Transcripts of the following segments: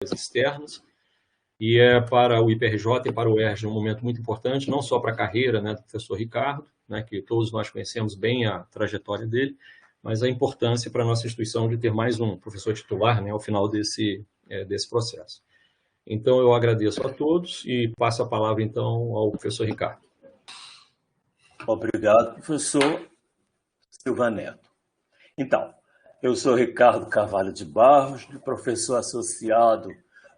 externas, e é para o IPRJ e para o UERJ um momento muito importante, não só para a carreira, né, do professor Ricardo, né, que todos nós conhecemos bem a trajetória dele, mas a importância para a nossa instituição de ter mais um professor titular, né, ao final desse processo. Então, eu agradeço a todos e passo a palavra, então, ao professor Ricardo. Obrigado, professor Silva Neto. Então, eu sou Ricardo Carvalho de Barros, professor associado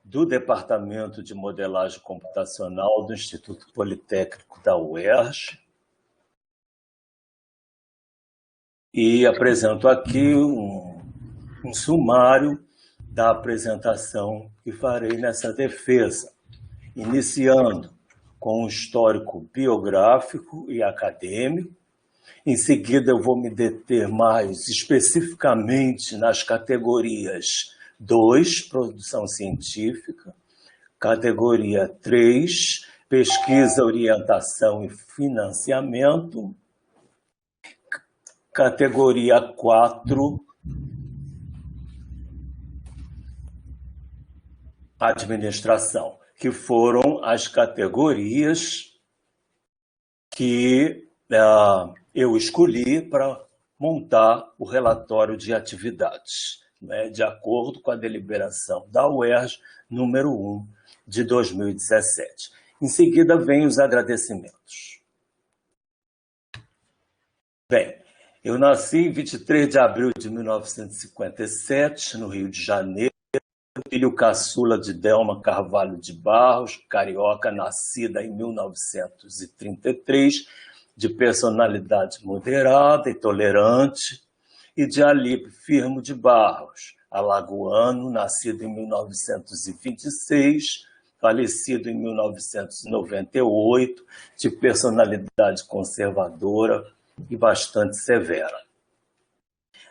do Departamento de Modelagem Computacional do Instituto Politécnico da UERJ, e apresento aqui um sumário da apresentação que farei nessa defesa, iniciando com um histórico biográfico e acadêmico. Em seguida, eu vou me deter mais especificamente nas categorias 2, produção científica, categoria 3, pesquisa, orientação e financiamento, categoria 4, administração, que foram as categorias que eu escolhi para montar o relatório de atividades, né, de acordo com a deliberação da UERJ número 1 de 2017. Em seguida, vem os agradecimentos. Bem, eu nasci em 23 de abril de 1957, no Rio de Janeiro, filho caçula de Delma Carvalho de Barros, carioca, nascida em 1933, de personalidade moderada e tolerante, e de Alípio Firmo de Barros, alagoano, nascido em 1926, falecido em 1998, de personalidade conservadora e bastante severa.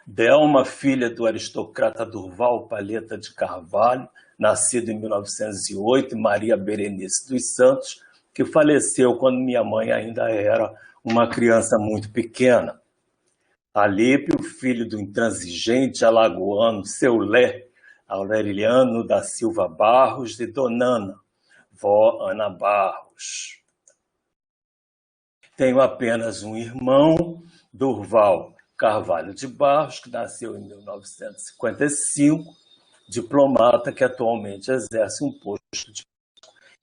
Delma, filha do aristocrata Durval Palheta de Carvalho, nascido em 1908, e Maria Berenice dos Santos, que faleceu quando minha mãe ainda era uma criança muito pequena. Alípio, filho do intransigente alagoano Seu Lé, Aureliano da Silva Barros, e Dona vó Ana Barros. Tenho apenas um irmão, Durval Carvalho de Barros, que nasceu em 1955, diplomata que atualmente exerce um posto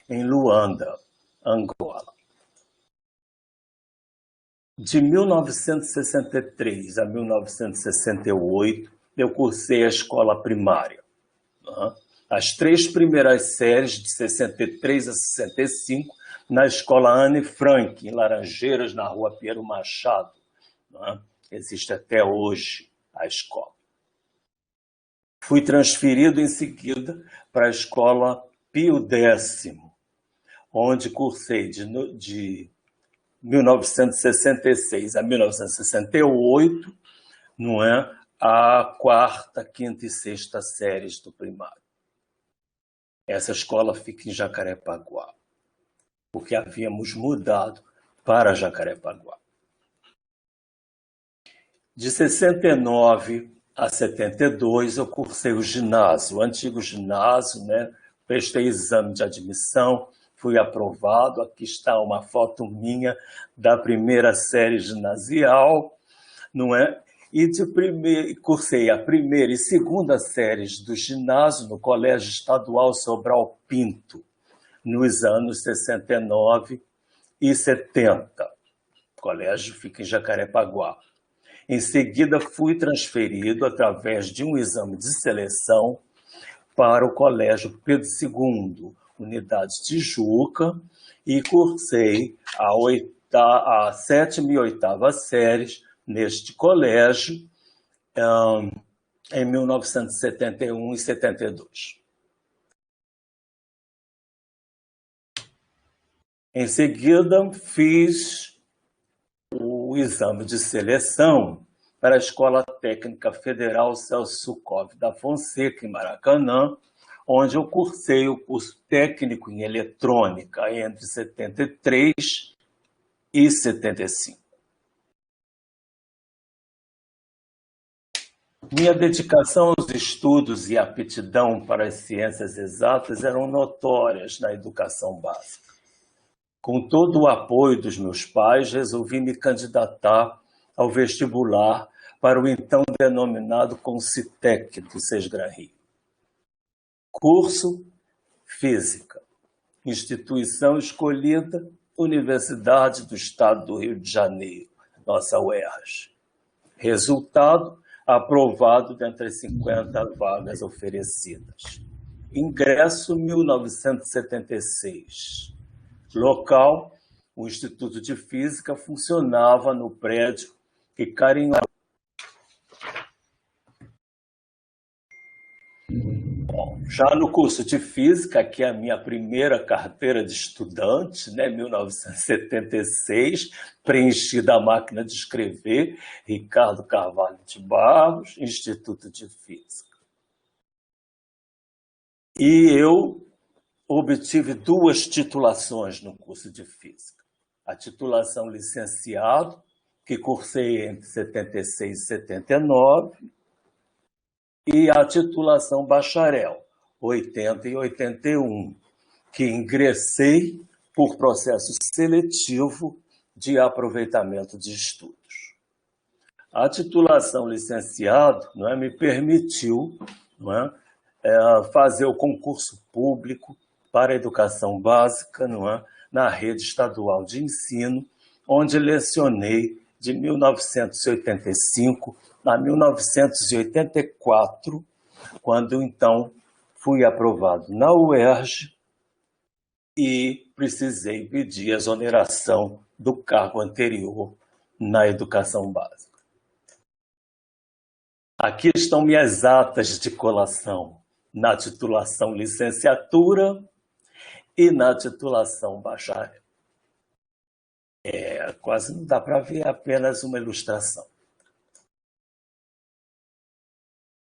em Luanda, Angola. De 1963 a 1968, eu cursei a escola primária. As 3 primeiras séries, de 63 a 65, na escola Anne Frank, em Laranjeiras, na rua Piero Machado. Existe até hoje a escola. Fui transferido em seguida para a escola Pio X, onde cursei de 1966 a 1968, não é, a 4ª, 5ª e 6ª séries do primário. Essa escola fica em Jacarepaguá, porque havíamos mudado para Jacarepaguá. De 69 a 72, eu cursei o ginásio, o antigo ginásio, né? Prestei exame de admissão, fui aprovado. Aqui está uma foto minha da primeira série ginasial, não é? E cursei a primeira e segunda séries do ginásio no Colégio Estadual Sobral Pinto, nos anos 69 e 70. O colégio fica em Jacarepaguá. Em seguida, fui transferido, através de um exame de seleção, para o Colégio Pedro II, Unidade Tijuca, e cursei a 7ª e 8ª séries neste colégio em 1971 e 72. Em seguida, fiz o exame de seleção para a Escola Técnica Federal Celso Sukov da Fonseca, em Maracanã, onde eu cursei o curso técnico em eletrônica entre 73 e 75. Minha dedicação aos estudos e aptidão para as ciências exatas eram notórias na educação básica. Com todo o apoio dos meus pais, resolvi me candidatar ao vestibular para o então denominado Concitec do Sesgran Rio. Curso Física, instituição escolhida, Universidade do Estado do Rio de Janeiro, nossa UERJ. Resultado, aprovado dentre as 50 vagas oferecidas. Ingresso 1976. Local, o Instituto de Física funcionava no prédio que carinhosamente. Já no curso de Física, que é a minha primeira carteira de estudante, 1976, preenchida a máquina de escrever, Ricardo Carvalho de Barros, Instituto de Física. E eu obtive 2 titulações no curso de Física. A titulação licenciado, que cursei entre 76 e 79, e a titulação bacharel, 80 e 81, que ingressei por processo seletivo de aproveitamento de estudos. A titulação licenciado me permitiu fazer o concurso público para a educação básica na rede estadual de ensino, onde lecionei de 1985 a 1984, quando então fui aprovado na UERJ e precisei pedir exoneração do cargo anterior na educação básica. Aqui estão minhas atas de colação na titulação licenciatura e na titulação bacharel. Quase não dá para ver, apenas uma ilustração.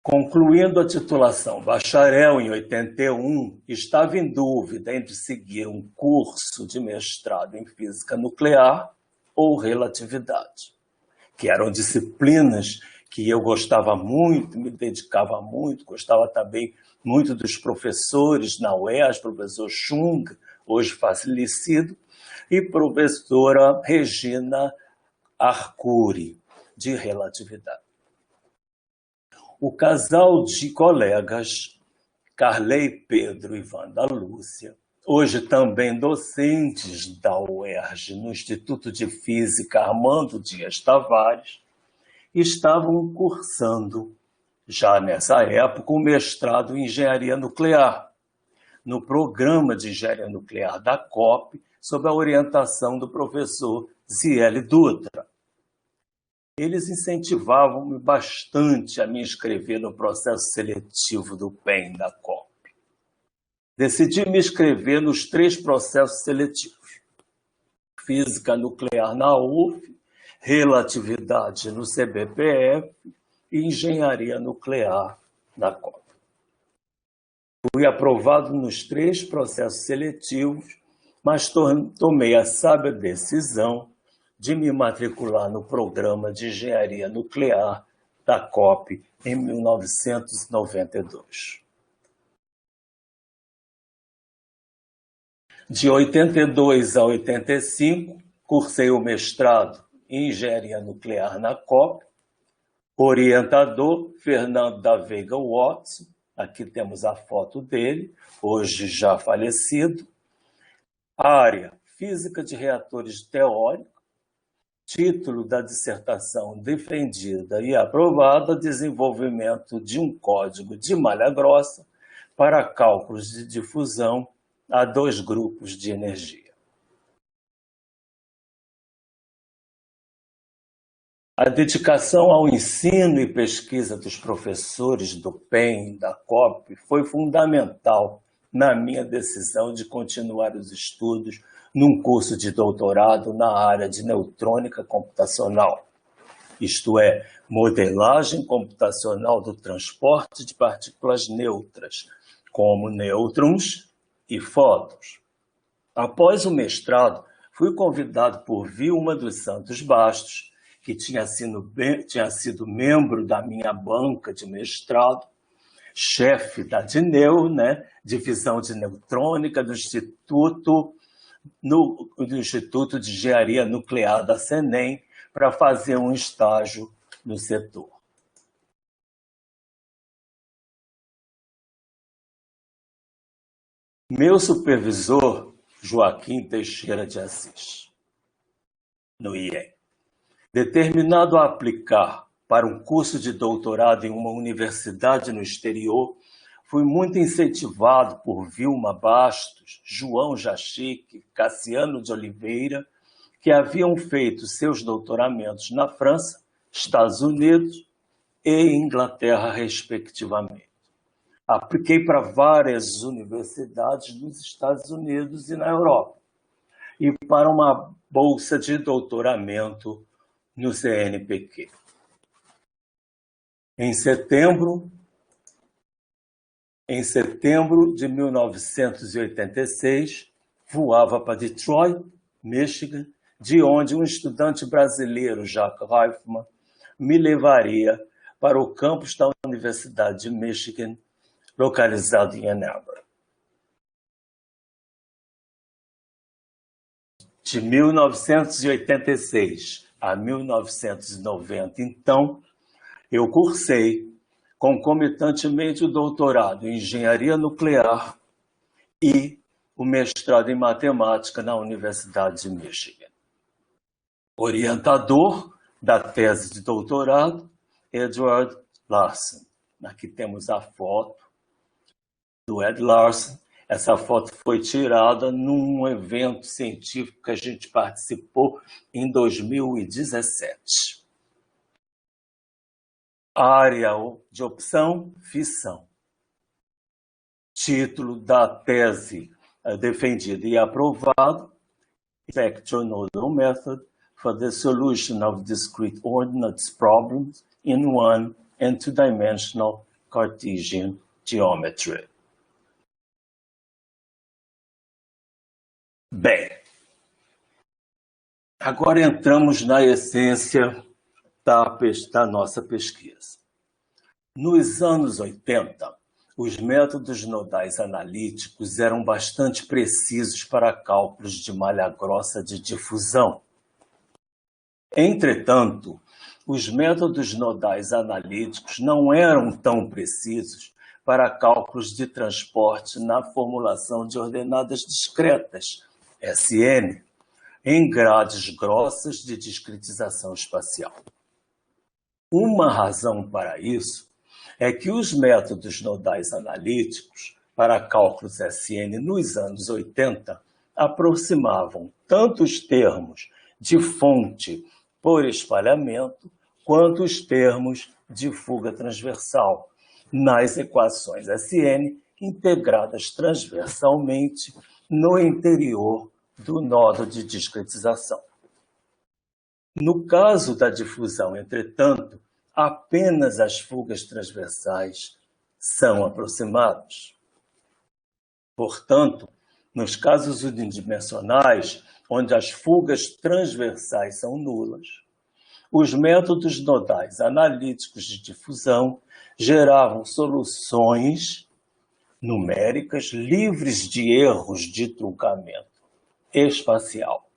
Concluindo a titulação bacharel em 81, estava em dúvida entre seguir um curso de mestrado em física nuclear ou relatividade, que eram disciplinas que eu gostava muito, me dedicava muito, gostava também muito dos professores na UERJ, professor Chung, hoje falecido, e professora Regina Arcuri, de relatividade. O casal de colegas, Carley Pedro e Wanda Lúcia, hoje também docentes da UERJ no Instituto de Física Armando Dias Tavares, estavam cursando, já nessa época, o mestrado em Engenharia Nuclear, no programa de Engenharia Nuclear da COP, sob a orientação do professor Ziele Dutra. Eles incentivavam-me bastante a me inscrever no processo seletivo do PEN da COP. Decidi me inscrever nos 3 processos seletivos: Física Nuclear na UF, Relatividade no CBPF e Engenharia Nuclear na COP. Fui aprovado nos 3 processos seletivos, mas tomei a sábia decisão de me matricular no programa de Engenharia Nuclear da COP em 1992. De 82 a 85, cursei o mestrado em Engenharia Nuclear na COP, orientador Fernando da Veiga Watson, aqui temos a foto dele, hoje já falecido, área Física de Reatores Teóricos, título da dissertação defendida e aprovada, desenvolvimento de um código de malha grossa para cálculos de difusão a 2 grupos de energia. A dedicação ao ensino e pesquisa dos professores do PEN e da COP foi fundamental na minha decisão de continuar os estudos num curso de doutorado na área de neutrônica computacional, isto é, modelagem computacional do transporte de partículas neutras, como nêutrons e fótons. Após o mestrado, fui convidado por Vilma dos Santos Bastos, que tinha sido membro da minha banca de mestrado, chefe da DINEU, né, Divisão de Neutrônica do Instituto de Engenharia Nuclear da CENEM, para fazer um estágio no setor. Meu supervisor, Joaquim Teixeira de Assis, no IEM, determinado a aplicar para um curso de doutorado em uma universidade no exterior, fui muito incentivado por Vilma Bastos, João Jachique, Cassiano de Oliveira, que haviam feito seus doutoramentos na França, Estados Unidos e Inglaterra, respectivamente. Apliquei para várias universidades nos Estados Unidos e na Europa, e para uma bolsa de doutoramento no CNPq. Em setembro de 1986, voava para Detroit, Michigan, de onde um estudante brasileiro, Jacques Reifman, me levaria para o campus da Universidade de Michigan, localizado em Ann Arbor. De 1986 a 1990, então, eu cursei concomitantemente o doutorado em Engenharia Nuclear e o mestrado em Matemática na Universidade de Michigan. Orientador da tese de doutorado, Edward Larson. Aqui temos a foto do Ed Larson. Essa foto foi tirada num evento científico que a gente participou em 2017. Área de opção, fissão. Título da tese defendida e aprovado, Vector-Nodal Method for the Solution of Discrete Ordinates Problems in One- and Two-Dimensional Cartesian Geometry. Bem, agora entramos na essência da nossa pesquisa. Nos anos 80, os métodos nodais analíticos eram bastante precisos para cálculos de malha grossa de difusão. Entretanto, os métodos nodais analíticos não eram tão precisos para cálculos de transporte na formulação de ordenadas discretas, SN, em grades grossas de discretização espacial. Uma razão para isso é que os métodos nodais analíticos para cálculos SN nos anos 80 aproximavam tanto os termos de fonte por espalhamento quanto os termos de fuga transversal nas equações SN integradas transversalmente no interior do nodo de discretização. No caso da difusão, entretanto, apenas as fugas transversais são aproximadas. Portanto, nos casos unidimensionais, onde as fugas transversais são nulas, os métodos nodais analíticos de difusão geravam soluções numéricas livres de erros de truncamento espacial.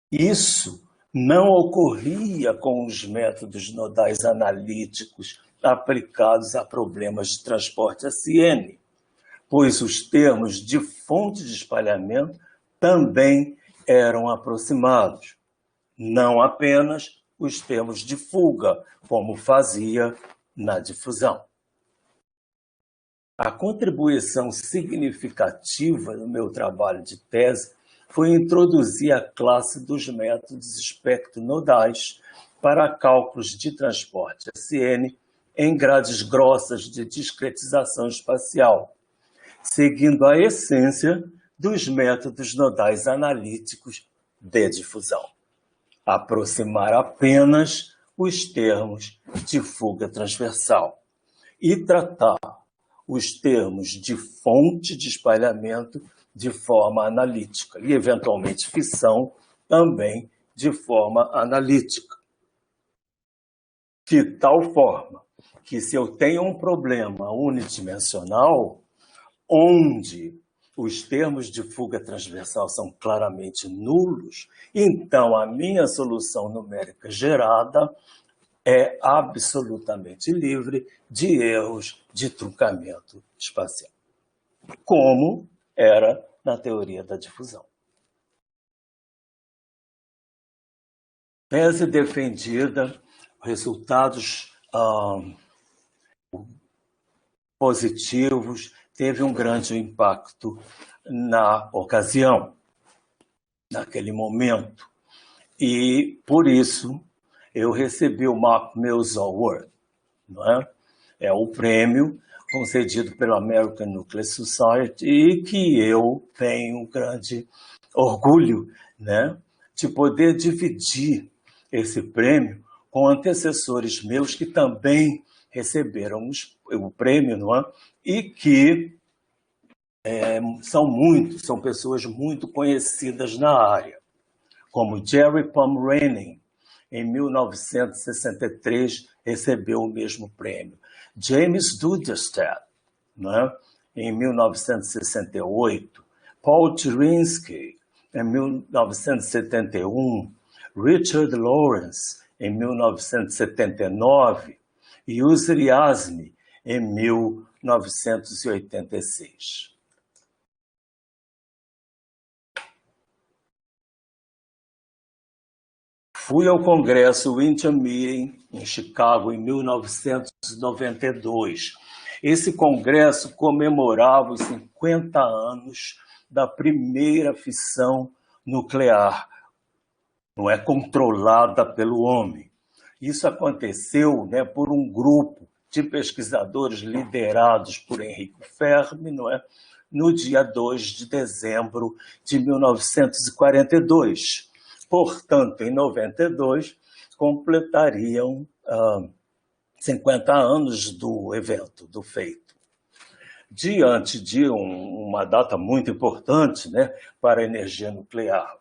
Isso não ocorria com os métodos nodais analíticos aplicados a problemas de transporte SN, pois os termos de fonte de espalhamento também eram aproximados, não apenas os termos de fuga, como fazia na difusão. A contribuição significativa no meu trabalho de tese foi introduzir a classe dos métodos espectronodais para cálculos de transporte SN em grades grossas de discretização espacial, seguindo a essência dos métodos nodais analíticos de difusão. Aproximar apenas os termos de fuga transversal e tratar os termos de fonte de espalhamento de forma analítica e, eventualmente, fissão também de forma analítica. de tal forma que se eu tenho um problema unidimensional, onde os termos de fuga transversal são claramente nulos, então a minha solução numérica gerada é absolutamente livre de erros de truncamento espacial, como era na teoria da difusão. Tese defendida, resultados positivos, teve um grande impacto na ocasião, naquele momento. E, por isso, eu recebi o Mark Mills Award, não é? É o prêmio concedido pela American Nuclear Society e que eu tenho um grande orgulho, né, de poder dividir esse prêmio com antecessores meus que também receberam o prêmio, não é? E que são pessoas muito conhecidas na área, como Jerry Pomeranian, em 1963, recebeu o mesmo prêmio. James Duderstadt, né, em 1968. Paul Tirinsky, em 1971. Richard Lawrence, em 1979. E Yusri Azmi, em 1986. Fui ao Congresso Intermeeting em Chicago em 1992. Esse congresso comemorava os 50 anos da primeira fissão nuclear, não é controlada pelo homem. Isso aconteceu, né, por um grupo de pesquisadores liderados por Enrico Fermi, não é, no dia 2 de dezembro de 1942. Portanto, em 92, completariam 50 anos do evento, do feito. Diante de uma data muito importante, né, para a energia nuclear.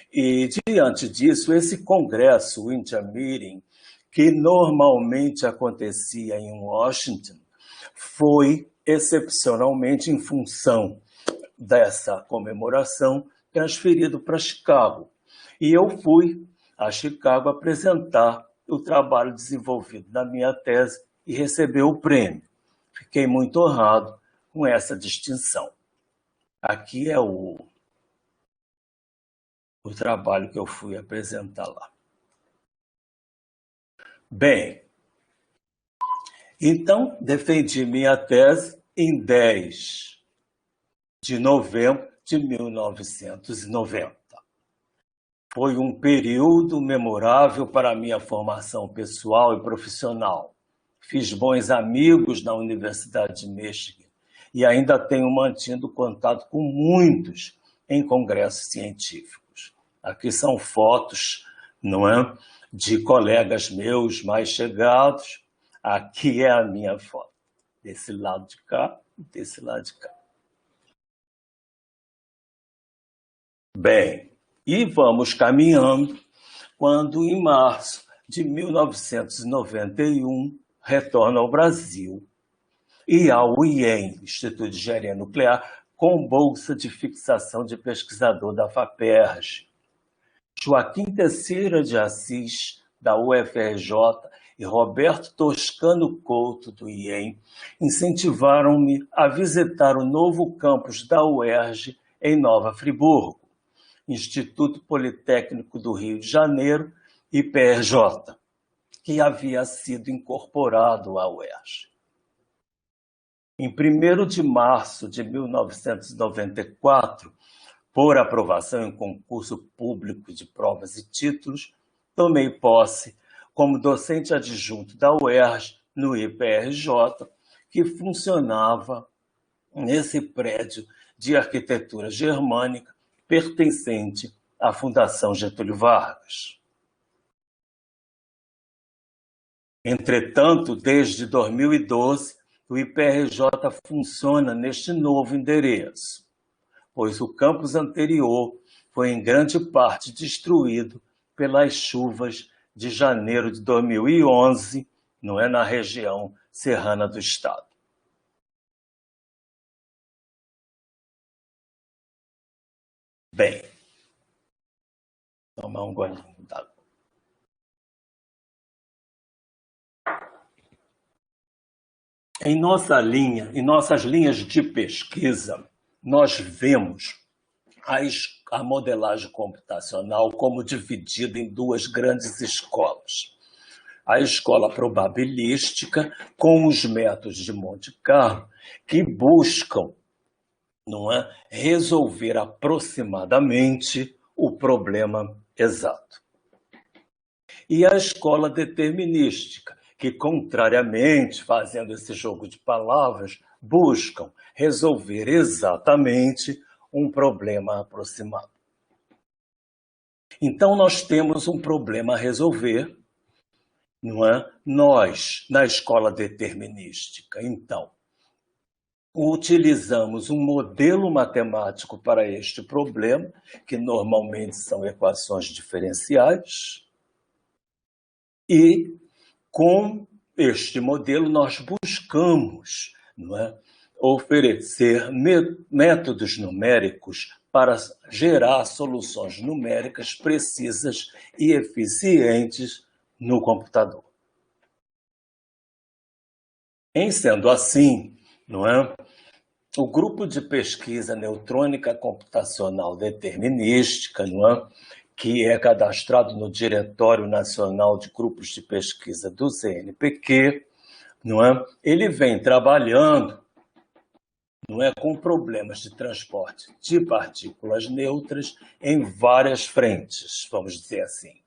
E, diante disso, esse congresso, o Intermeeting, que normalmente acontecia em Washington, foi excepcionalmente em função dessa comemoração transferido para Chicago. E eu fui a Chicago apresentar o trabalho desenvolvido na minha tese e receber o prêmio. Fiquei muito honrado com essa distinção. Aqui é o trabalho que eu fui apresentar lá. Bem, então defendi minha tese em 10 de novembro de 1990. Foi um período memorável para a minha formação pessoal e profissional. Fiz bons amigos na Universidade de Michigan e ainda tenho mantido contato com muitos em congressos científicos. Aqui são fotos, não é, de colegas meus mais chegados. Aqui é a minha foto, desse lado de cá e desse lado de cá. Bem, e vamos caminhando quando, em março de 1991, retorno ao Brasil e ao IEM, Instituto de Engenharia Nuclear, com bolsa de fixação de pesquisador da FAPERJ. Joaquim Teixeira de Assis, da UFRJ, e Roberto Toscano Couto, do IEM, incentivaram-me a visitar o novo campus da UERJ em Nova Friburgo, Instituto Politécnico do Rio de Janeiro, IPRJ, que havia sido incorporado à UERJ. Em 1º de março de 1994, por aprovação em concurso público de provas e títulos, tomei posse como docente adjunto da UERJ no IPRJ, que funcionava nesse prédio de arquitetura germânica pertencente à Fundação Getúlio Vargas. Entretanto, desde 2012, o IPRJ funciona neste novo endereço, pois o campus anterior foi em grande parte destruído pelas chuvas de janeiro de 2011, não é, na região serrana do estado. Bem, tomar um golinho d'água. Em nossas linhas de pesquisa, nós vemos a modelagem computacional como dividida em duas grandes escolas. A escola probabilística, com os métodos de Monte Carlo, que buscam, não é, resolver aproximadamente o problema exato. E a escola determinística, que, contrariamente, fazendo esse jogo de palavras, buscam resolver exatamente um problema aproximado. Então, nós temos um problema a resolver, não é? Nós, na escola determinística, então, utilizamos um modelo matemático para este problema, que normalmente são equações diferenciais, e com este modelo nós buscamos, não é, oferecer métodos numéricos para gerar soluções numéricas precisas e eficientes no computador. Em sendo assim, não é, o grupo de pesquisa neutrônica computacional determinística, não é, que é cadastrado no Diretório Nacional de Grupos de Pesquisa do CNPq, não é, ele vem trabalhando, não é, com problemas de transporte de partículas neutras em várias frentes, vamos dizer assim.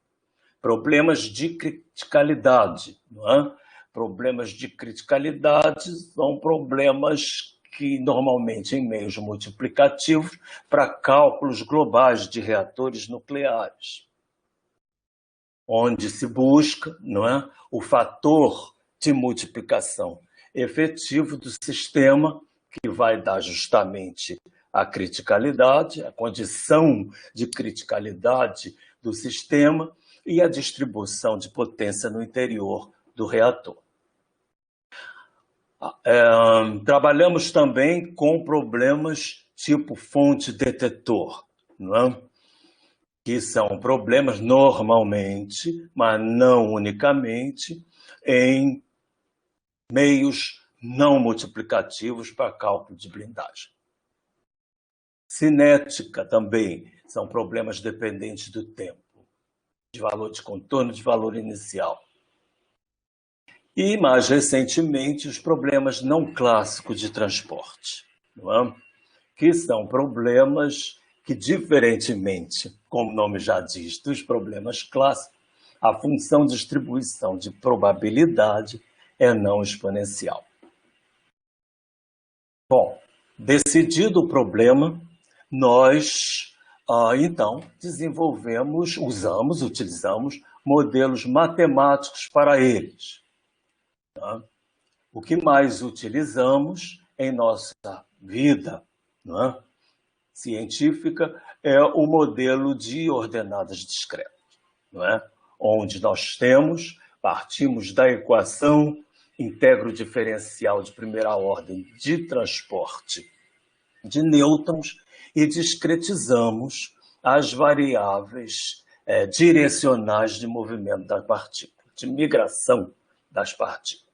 Problemas de criticalidade, não é? Problemas de criticalidade são problemas que normalmente em meios multiplicativos para cálculos globais de reatores nucleares, onde se busca, não é, o fator de multiplicação efetivo do sistema, que vai dar justamente a criticalidade, a condição de criticalidade do sistema e a distribuição de potência no interior do reator. Trabalhamos também com problemas tipo fonte-detetor, não é? Que são problemas normalmente, mas não unicamente, em meios não multiplicativos para cálculo de blindagem. Cinética também são problemas dependentes do tempo, de valor de contorno, de valor inicial. E, mais recentemente, os problemas não clássicos de transporte, não é? Que são problemas que, diferentemente, como o nome já diz, dos problemas clássicos, a função de distribuição de probabilidade é não exponencial. Bom, decidido o problema, nós, então, utilizamos modelos matemáticos para eles. Tá? O que mais utilizamos em nossa vida, não é, científica é o modelo de ordenadas discretas, não é? Onde nós partimos da equação integro diferencial de primeira ordem de transporte de nêutrons e discretizamos as variáveis direcionais de movimento da partícula, de migração das partículas.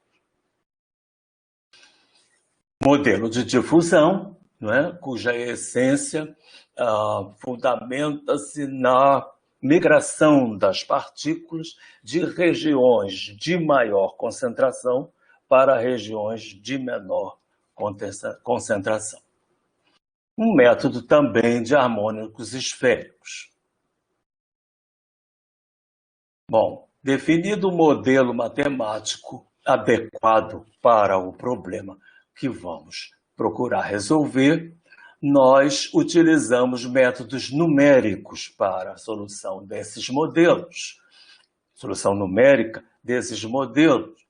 Modelo de difusão, não é? Cuja essência fundamenta-se na migração das partículas de regiões de maior concentração para regiões de menor concentração. Um método também de harmônicos esféricos. Bom, definido o modelo matemático adequado para o problema que vamos procurar resolver, nós utilizamos métodos numéricos para a solução desses modelos, solução numérica desses modelos,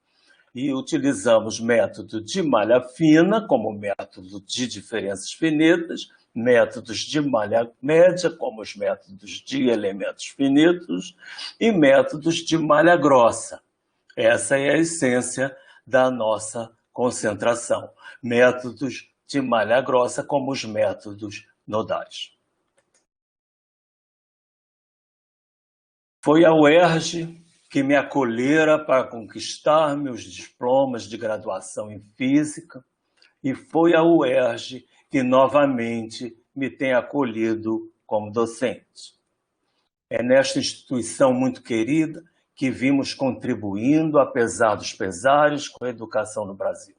e utilizamos método de malha fina como método de diferenças finitas, métodos de malha média, como os métodos de elementos finitos, e métodos de malha grossa. Essa é a essência da nossa concentração. Métodos de malha grossa, como os métodos nodais. Foi a UERJ que me acolhera para conquistar meus diplomas de graduação em Física, e foi a UERJ que novamente me tem acolhido como docente. É nesta instituição muito querida que vimos contribuindo, apesar dos pesares, com a educação no Brasil.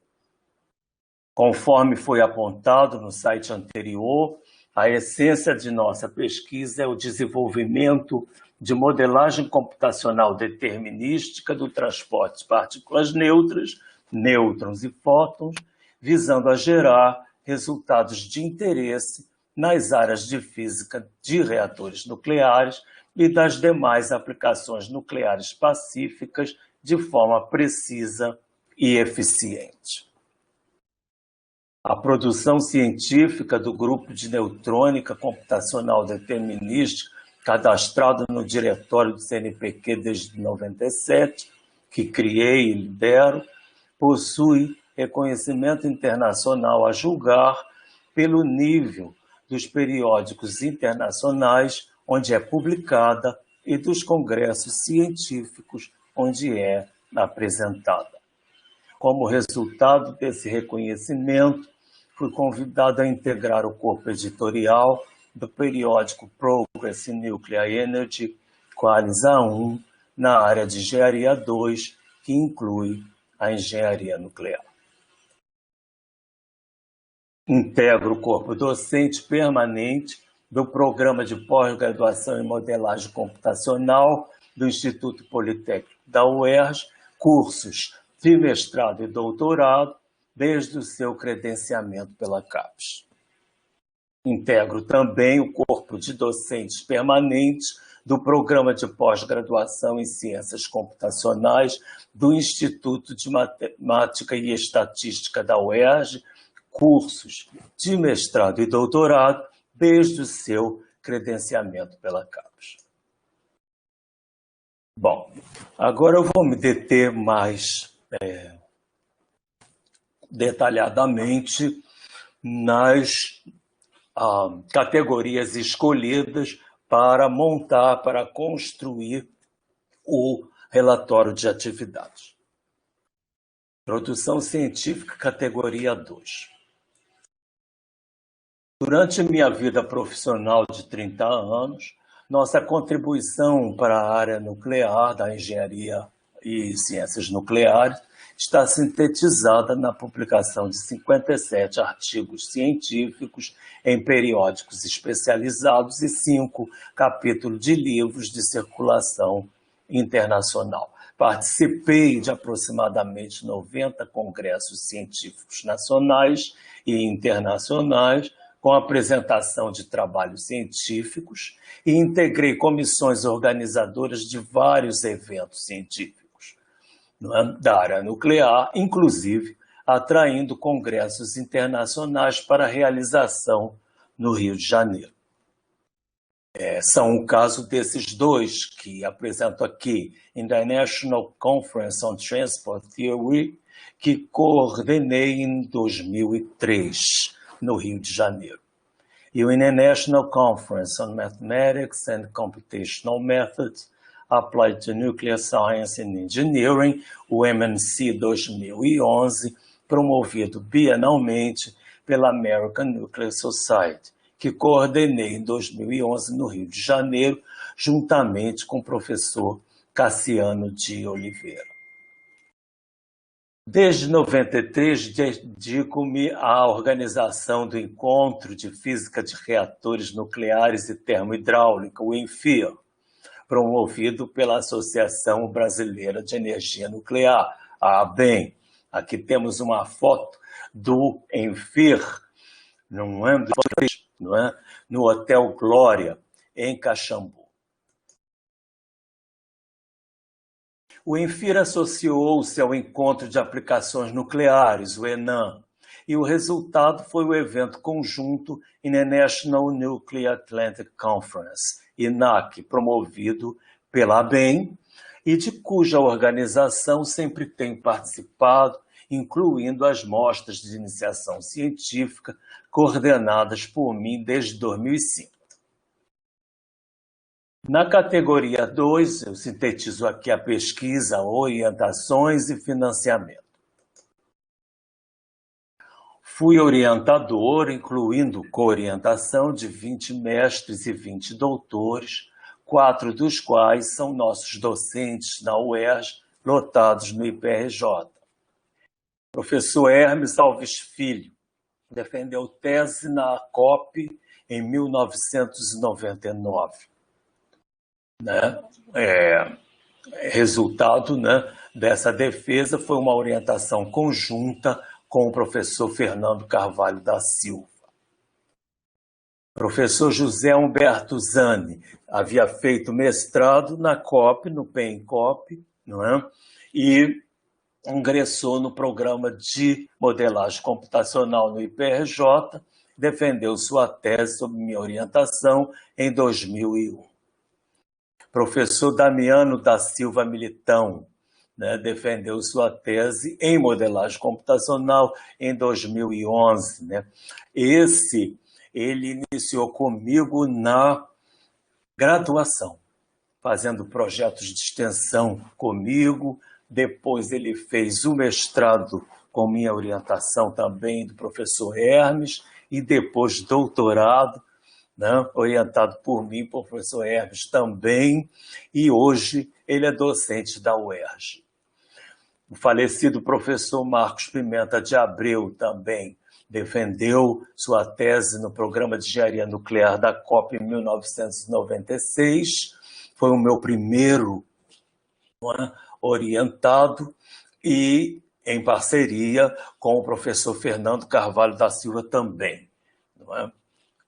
Conforme foi apontado no site anterior, a essência de nossa pesquisa é o desenvolvimento de modelagem computacional determinística do transporte de partículas neutras, nêutrons e fótons, visando a gerar resultados de interesse nas áreas de física de reatores nucleares e das demais aplicações nucleares pacíficas de forma precisa e eficiente. A produção científica do Grupo de Neutrônica Computacional Determinística, cadastrado no diretório do CNPq desde 97, que criei e lidero, possui reconhecimento internacional a julgar pelo nível dos periódicos internacionais onde é publicada e dos congressos científicos onde é apresentada. Como resultado desse reconhecimento, fui convidado a integrar o corpo editorial do periódico Progress in Nuclear Energy, Qualis A1, na área de Engenharia 2, que inclui a engenharia nuclear. Integro o corpo docente permanente do Programa de Pós-Graduação em Modelagem Computacional do Instituto Politécnico da UERJ, cursos de mestrado e doutorado, desde o seu credenciamento pela CAPES. Integro também o corpo de docentes permanentes do Programa de Pós-Graduação em Ciências Computacionais do Instituto de Matemática e Estatística da UERJ, cursos de mestrado e doutorado, desde o seu credenciamento pela CAPES. Bom, agora eu vou me deter mais detalhadamente nas categorias escolhidas para montar, para construir o relatório de atividades. Produção científica, categoria 2. Durante minha vida profissional de 30 anos, nossa contribuição para a área nuclear, da engenharia e ciências nucleares, está sintetizada na publicação de 57 artigos científicos em periódicos especializados e 5 capítulos de livros de circulação internacional. Participei de aproximadamente 90 congressos científicos nacionais e internacionais, com apresentação de trabalhos científicos, e integrei comissões organizadoras de vários eventos científicos da área nuclear, inclusive atraindo congressos internacionais para realização no Rio de Janeiro. São o caso desses dois que apresento aqui, International Conference on Transport Theory, que coordenei em 2003, no Rio de Janeiro, e o International Conference on Mathematics and Computational Methods Applied to Nuclear Science and Engineering, o MNC 2011, promovido bienalmente pela American Nuclear Society, que coordenei em 2011 no Rio de Janeiro, juntamente com o professor Cassiano de Oliveira. Desde 93, dedico-me à organização do Encontro de Física de Reatores Nucleares e Termohidráulica, o ENFIR, promovido pela Associação Brasileira de Energia Nuclear, a ABEN. Aqui temos uma foto do ENFIR, no Hotel Glória, em Caxambu. O ENFIR associou-se ao Encontro de Aplicações Nucleares, o ENAM, e o resultado foi o evento conjunto International Nuclear Atlantic Conference, INAC, promovido pela ABEM, e de cuja organização sempre tenho participado, incluindo as mostras de iniciação científica coordenadas por mim desde 2005. Na categoria 2, eu sintetizo aqui a pesquisa, orientações e financiamento. Fui orientador, incluindo co-orientação de 20 mestres e 20 doutores, 4 dos quais são nossos docentes na UERJ, lotados no IPRJ. Professor Hermes Alves Filho defendeu tese na COP em 1999. Resultado, dessa defesa foi uma orientação conjunta com o professor Fernando Carvalho da Silva. Professor José Humberto Zani havia feito mestrado na COP, no PENCOP, e ingressou no programa de modelagem computacional no IPRJ, defendeu sua tese sob minha orientação em 2001. Professor Damiano da Silva Militão, defendeu sua tese em modelagem computacional em 2011. Ele iniciou comigo na graduação, fazendo projetos de extensão comigo. Depois ele fez o mestrado com minha orientação também do professor Hermes, e depois doutorado, orientado por mim, professor Hermes também, e hoje ele é docente da UERJ. O falecido professor Marcos Pimenta de Abreu também defendeu sua tese no programa de engenharia nuclear da COP em 1996, foi o meu primeiro orientado, e em parceria com o professor Fernando Carvalho da Silva também.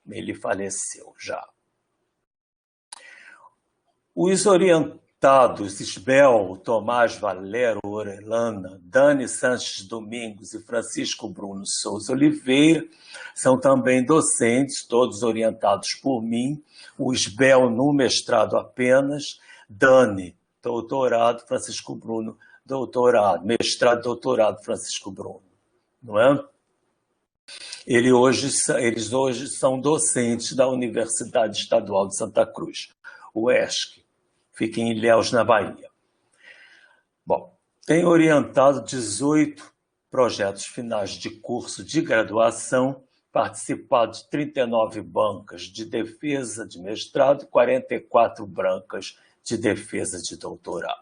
Ele faleceu já. Os orientados Isbel, Tomás Valero Orellana, Dani Sanches Domingos e Francisco Bruno Souza Oliveira são também docentes, todos orientados por mim. O Isbel no mestrado apenas, Dani, doutorado, Francisco Bruno, doutorado, mestrado e doutorado, Francisco Bruno. Eles hoje são docentes da Universidade Estadual de Santa Cruz, UESC, fica em Ilhéus, na Bahia. Bom, tenho orientado 18 projetos finais de curso de graduação, participado de 39 bancas de defesa de mestrado e 44 bancas de defesa de doutorado.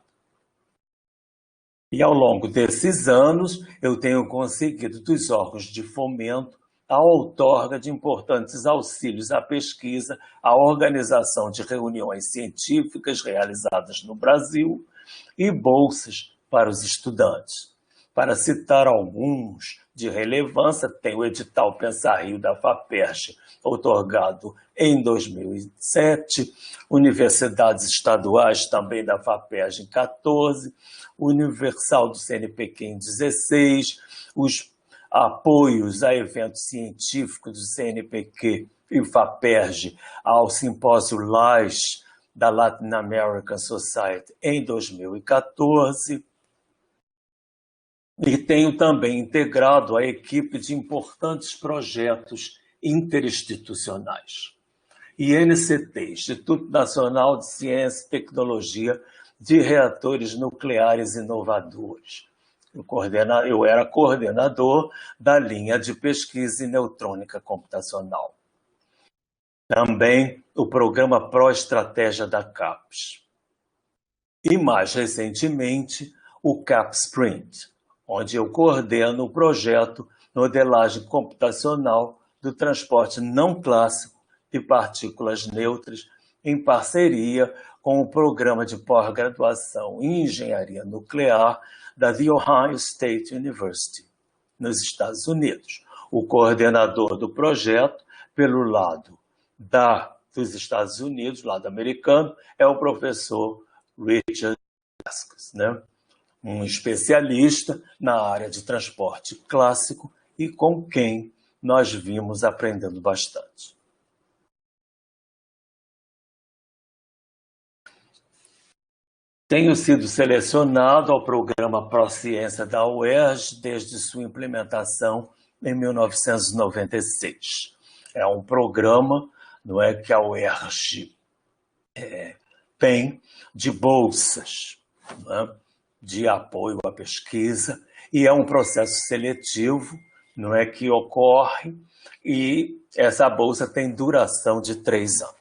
E ao longo desses anos, eu tenho conseguido dos órgãos de fomento a outorga de importantes auxílios à pesquisa, à organização de reuniões científicas realizadas no Brasil e bolsas para os estudantes. Para citar alguns de relevância, tem o edital Pensar Rio da FAPERJ, outorgado em 2007, universidades estaduais também da FAPERJ em 14, Universal do CNPq em 16, os apoios a eventos científicos do CNPq e FAPERJ ao simpósio LAS da Latin American Society em 2014, e tenho também integrado a equipe de importantes projetos interinstitucionais. INCT, Instituto Nacional de Ciência e Tecnologia de Reatores Nucleares Inovadores. Eu era coordenador da linha de pesquisa em neutrônica computacional. Também o programa Pró-Estratégia da CAPES. E mais recentemente, o CAPSprint, onde eu coordeno o projeto Modelagem Computacional do Transporte Não Clássico de Partículas Neutras, em parceria com o Programa de Pós-Graduação em Engenharia Nuclear da The Ohio State University, nos Estados Unidos. O coordenador do projeto, pelo lado dos Estados Unidos, lado americano, é o professor Richard Vasquez, um especialista na área de transporte clássico e com quem nós vimos aprendendo bastante. Tenho sido selecionado ao programa Prociência da UERJ desde sua implementação em 1996. É um programa, não é, que a UERJ tem de bolsas, não é, de apoio à pesquisa, e é um processo seletivo, não é, que ocorre, e essa bolsa tem duração de 3 anos.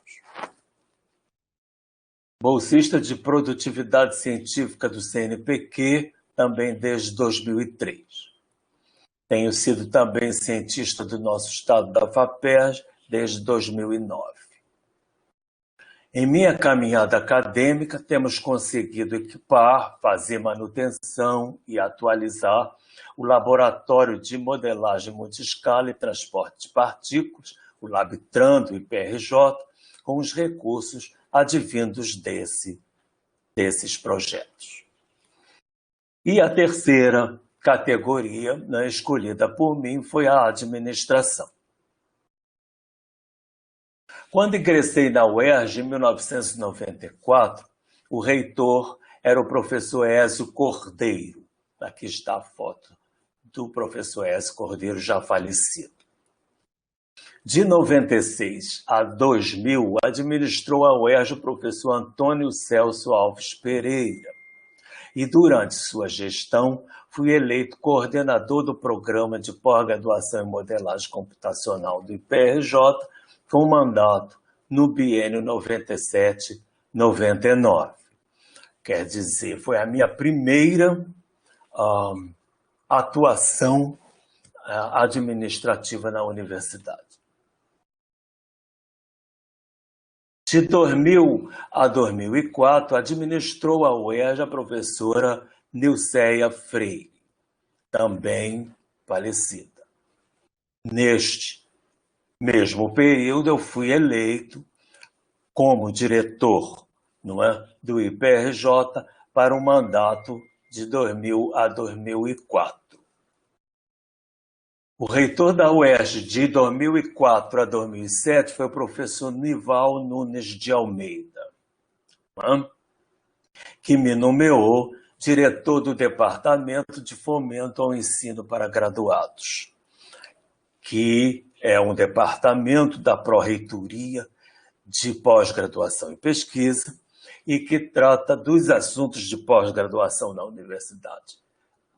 Bolsista de Produtividade Científica do CNPq, também desde 2003. Tenho sido também cientista do nosso estado da FAPERJ desde 2009. Em minha caminhada acadêmica, temos conseguido equipar, fazer manutenção e atualizar o Laboratório de Modelagem Multiscala e Transporte de Partículas, o LabTran do IPRJ, com os recursos advindos desses projetos. E a terceira categoria, né, escolhida por mim, foi a administração. Quando ingressei na UERJ, em 1994, o reitor era o professor Ézio Cordeiro. Aqui está a foto do professor Ézio Cordeiro, já falecido. De 96 a 2000, administrou a UERJ o professor Antônio Celso Alves Pereira. E durante sua gestão, fui eleito coordenador do programa de pós-graduação em modelagem computacional do IPRJ, com mandato no biênio 97-99. Quer dizer, foi a minha primeira atuação administrativa na universidade. De 2000 a 2004, administrou a UERJ a professora Nilceia Freire, também falecida. Neste mesmo período, eu fui eleito como diretor, não é, do IPRJ para um mandato de 2000 a 2004. O reitor da UERJ de 2004 a 2007 foi o professor Nival Nunes de Almeida, que me nomeou diretor do Departamento de Fomento ao Ensino para Graduados, que é um departamento da Pró-Reitoria de Pós-Graduação e Pesquisa e que trata dos assuntos de pós-graduação na universidade.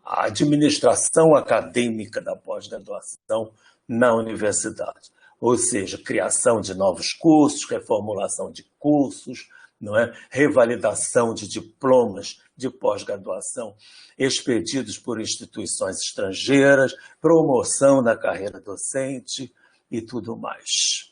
A administração acadêmica da pós-graduação na universidade, ou seja, criação de novos cursos, reformulação de cursos, não é? Revalidação de diplomas de pós-graduação expedidos por instituições estrangeiras, promoção da carreira docente e tudo mais.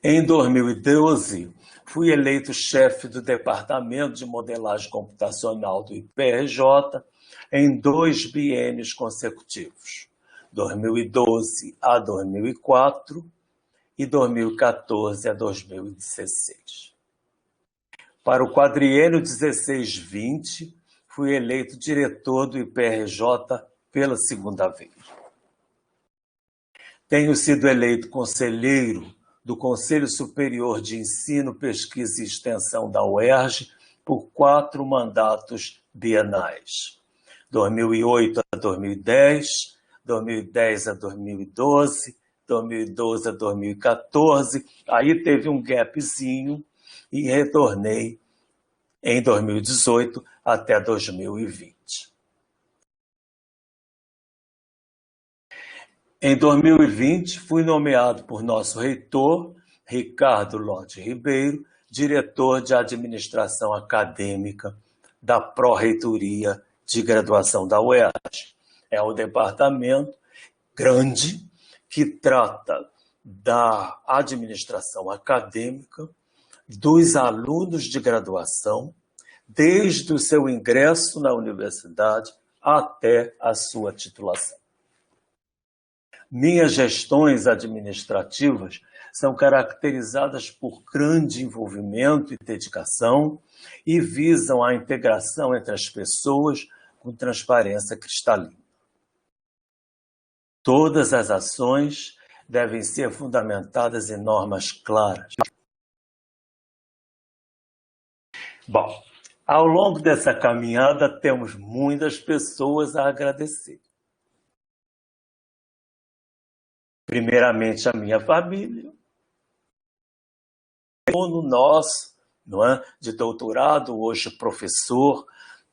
Em 2012, fui eleito chefe do Departamento de Modelagem Computacional do IPRJ em 2 biênios consecutivos, 2012 a 2004 e 2014 a 2016. Para o quadriênio 16-20, fui eleito diretor do IPRJ pela 2ª vez. Tenho sido eleito conselheiro do Conselho Superior de Ensino, Pesquisa e Extensão da UERJ por 4 mandatos bienais, 2008 a 2010, 2010 a 2012, 2012 a 2014, aí teve um gapzinho e retornei em 2018 até 2020. Em 2020, fui nomeado por nosso reitor, Ricardo Lodi Ribeiro, diretor de administração acadêmica da Pró-Reitoria de Graduação da UERJ. É um departamento grande que trata da administração acadêmica dos alunos de graduação, desde o seu ingresso na universidade até a sua titulação. Minhas gestões administrativas são caracterizadas por grande envolvimento e dedicação e visam a integração entre as pessoas com transparência cristalina. Todas as ações devem ser fundamentadas em normas claras. Bom, ao longo dessa caminhada temos muitas pessoas a agradecer. Primeiramente a minha família, aluno nosso, não é, de doutorado, hoje professor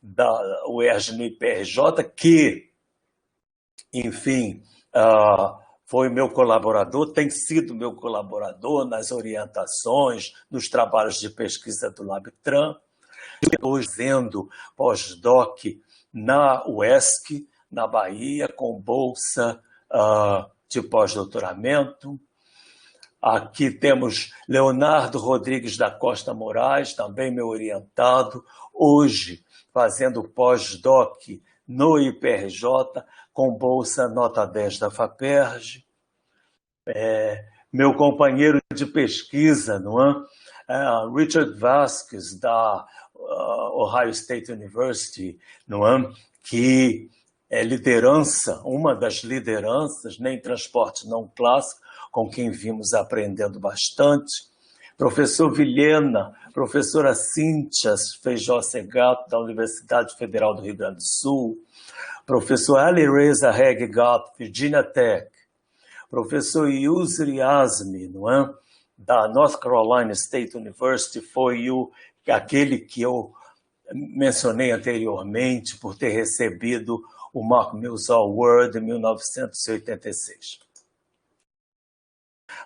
da UERJ no IPRJ, que, enfim, foi meu colaborador, tem sido meu colaborador nas orientações, nos trabalhos de pesquisa do LabTran, hoje fazendo pós-doc na UESC, na Bahia, com bolsa de pós-doutoramento. Aqui temos Leonardo Rodrigues da Costa Moraes, também meu orientado, hoje fazendo pós-doc no IPRJ, com bolsa nota 10 da FAPERJ. Meu companheiro de pesquisa, não é? Richard Vasquez, da Ohio State University, não é? Que é liderança, uma das lideranças, nem transporte não clássico, com quem vimos aprendendo bastante. Professor Vilhena, professora Cíntia Feijó Segato, da Universidade Federal do Rio Grande do Sul, professor Ali Reza Reg-Gato, Virginia Tech, professor Yusri Azmi, não é? Da North Carolina State University, foi aquele que eu mencionei anteriormente por ter recebido o Mark Mills Award em 1986.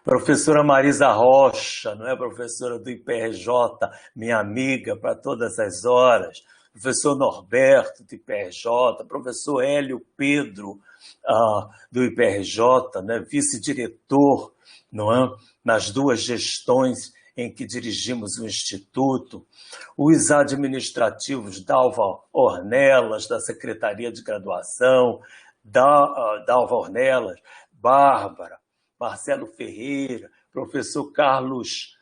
Professora Marisa Rocha, não é? Professora do IPRJ, minha amiga para todas as horas. Professor Norberto, do IPRJ. Professor Hélio Pedro, do IPRJ, né? Vice-diretor, não é? Nas duas gestões em que dirigimos o Instituto. Os administrativos Dalva Ornelas, da Secretaria de Graduação, Dalva Ornelas, Bárbara, Marcelo Ferreira, professor Carlos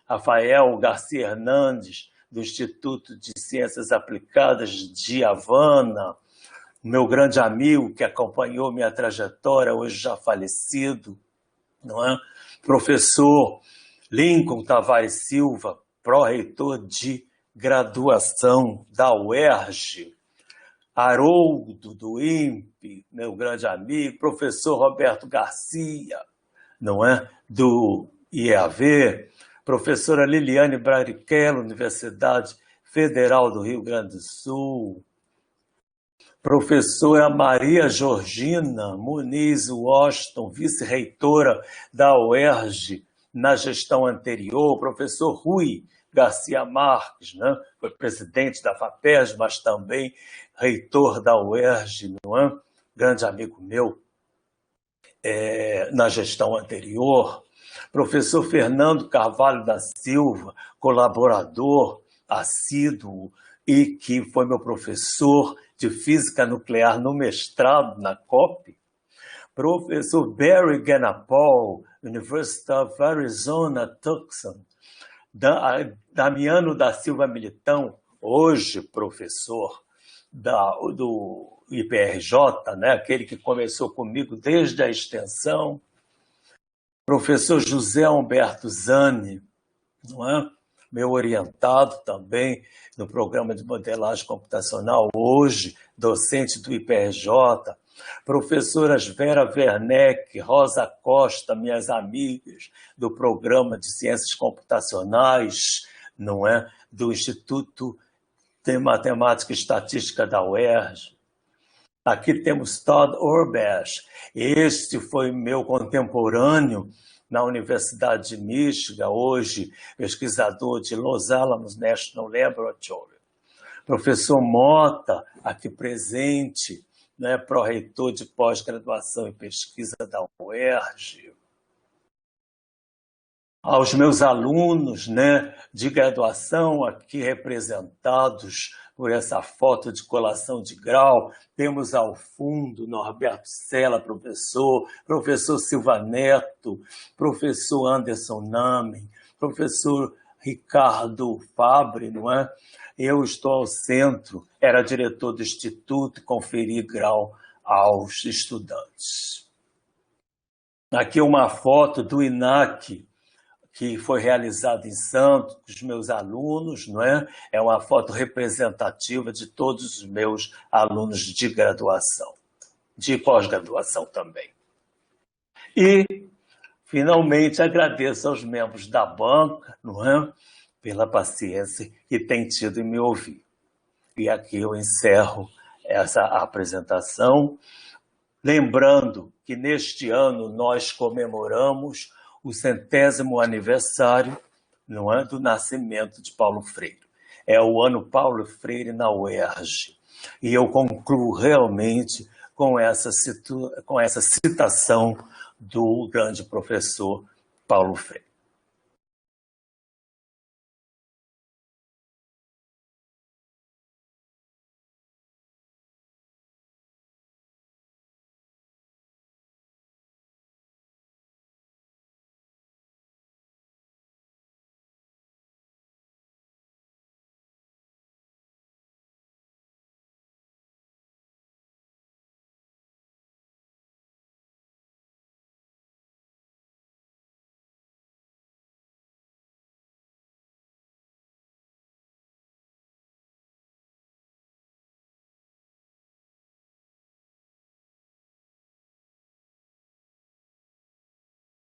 Rafael Garcia Hernandes, do Instituto de Ciências Aplicadas de Havana, meu grande amigo que acompanhou minha trajetória, hoje já falecido, não é? Professor Lincoln Tavares Silva, pró-reitor de graduação da UERJ, Haroldo, do INPE, meu grande amigo, professor Roberto Garcia, não é? Do IEAV, professora Liliane Barrichello, Universidade Federal do Rio Grande do Sul, professora Maria Georgina Muniz Washington, vice-reitora da UERJ na gestão anterior, professor Rui Garcia Marques, né? Foi presidente da FAPERJ, mas também reitor da UERJ, não é? Grande amigo meu na gestão anterior. Professor Fernando Carvalho da Silva, colaborador assíduo e que foi meu professor de Física Nuclear no mestrado na COP. Professor Barry Ganapol, University of Arizona, Tucson. Damiano da Silva Militão, hoje professor do IPRJ, né? Aquele que começou comigo desde a extensão. Professor José Humberto Zani, não é? Meu orientado também no programa de modelagem computacional, hoje docente do IPRJ. Professoras Vera Werneck, Rosa Costa, minhas amigas do programa de Ciências Computacionais, não é? Do Instituto de Matemática e Estatística da UERJ. Aqui temos Todd Orbash, este foi meu contemporâneo na Universidade de Michigan, hoje pesquisador de Los Alamos National Laboratory. Professor Mota, aqui presente, né, pró-reitor de pós-graduação e pesquisa da UERJ. Aos meus alunos, né, de graduação, aqui representados por essa foto de colação de grau, temos ao fundo Norberto Sela, professor Silva Neto, professor Anderson Namen, professor Ricardo Fabre, não é? eu estou ao centro, era diretor do Instituto, conferi grau aos estudantes. Aqui uma foto do INAC, que foi realizado em Santos, com os meus alunos, não é? É uma foto representativa de todos os meus alunos de graduação, de pós-graduação também. E, finalmente, agradeço aos membros da banca, não é? Pela paciência que têm tido em me ouvir. E aqui eu encerro essa apresentação, lembrando que neste ano nós comemoramos o 100º aniversário, não é, do nascimento de Paulo Freire. É o ano Paulo Freire na UERJ. E eu concluo realmente com essa citação do grande professor Paulo Freire.